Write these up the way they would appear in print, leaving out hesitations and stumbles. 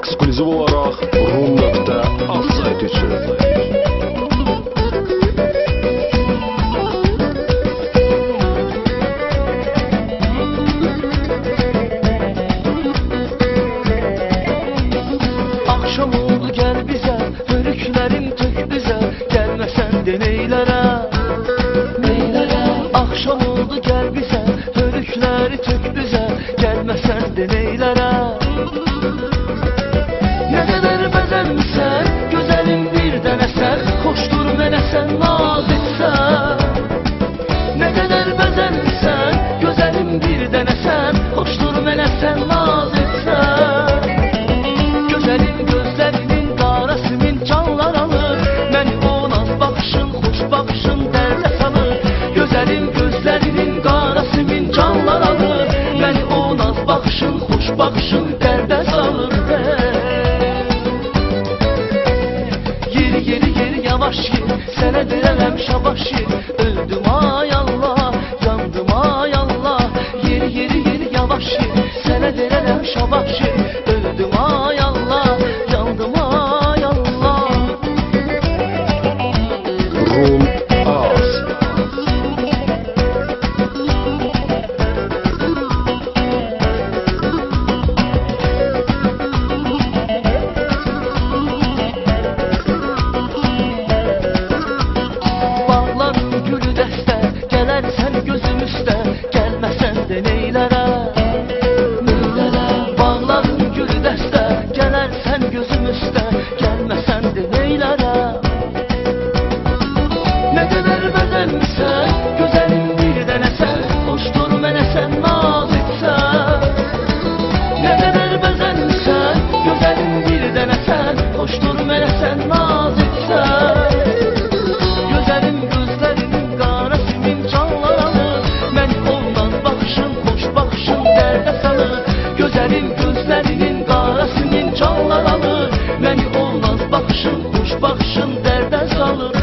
ekskluziv olarak Rum.az saytı için. Akşam oldu gel bize, hörüklerin tök bize, gelmesen de neylere. Akşam oldu gel bize, hörükleri tök bize, gelmesen de neylere. Ne kadar bezenmişsen, güzelim bir denesen, hoştur mənə sən naz etsən. Ne kadar bezenmişsen, güzelim bir denesen, hoştur mənə sən naz etsən. Gözəlim gözlərinin qarasının canlar alır, məni o naz baxışın, xoş baxışın dərdə salır. Gözəlim gözlərinin qarasının canlar alır, məni o naz baxışın, xoş baxışın dərdə salır. Yeri yeri yeri yavaş yer, sənə deyərəm şabaş yer. Öldüm ay Allah, yandım ay Allah. Yeri yeri yeri yavaş yer, sənə deyərəm şabaş yer. Öldüm ay Allah, yandım ay Allah. Rum.az. Bağların gülü dəstə, gələrsən gözüm üstə, gəlməsən də neylərə. Bağların gülü dəstə, gələrsən gözüm üstə, gəlməsən də neylərə. Ne kadar bezenmişsən, güzelim bir denesen, hoştur mənə sən naz etsən. Ne kadar bezenmişsən, güzelim bir denesen, hoştur mənə sən naz etsən. Gözəlim gözlərinin qarasının canlar alır, məni ondan baxışın, xoş baxışın dərdə salır. Gözəlim gözlərinin qarasının canlar alır, məni ondan baxışın, xoş baxışın dərdə salır.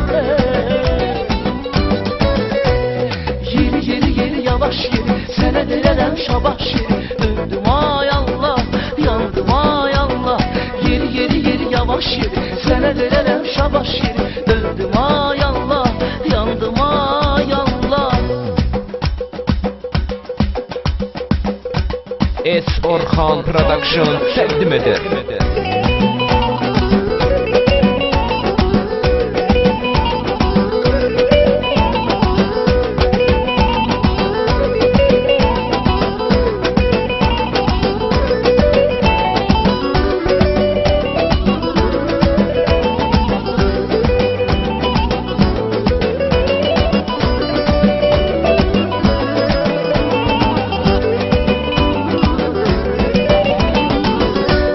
Yeri yeri yeri yavaş yeri, sənə deyərəm şabaş yeri. Öldüm ay Allah, yandım ay Allah. Yeri yeri yeri yavaş yeri, sənə deyərəm şabaş yeri. Öldüm ay Allah, yandım ay Allah. S. Orhan Production təqdim edir.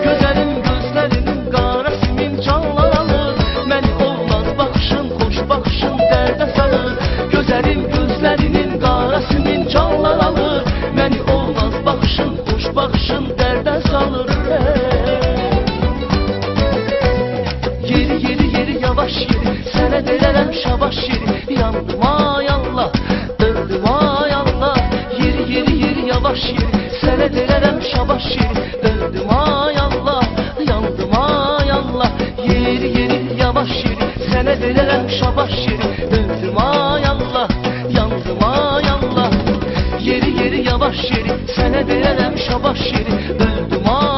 Gözəlim gözlərinin qarasının canlar alır, məni olmaz baxışın, xoş baxışın dərdə salır. Gözəlim gözlərinin qarasının canlar alır, məni olmaz baxışın, xoş baxışın dərdə salır. Yeri yeri yeri yavaş yeri, sənə deyərəm şabaş yeri. Yandım ay Allah, öldüm ay Allah. Yeri yeri yeri yavaş yeri, sənə deyərəm şabaş yeri. Öldüm ay Allah, yandım ay Allah. Yeri yeri yavaş yeri, sənə deyərəm şabaş yeri. Öldüm ay Allah, yandım ay Allah. Yeri yeri yavaş yeri, sənə deyərəm şabaş yeri. Öldüm ay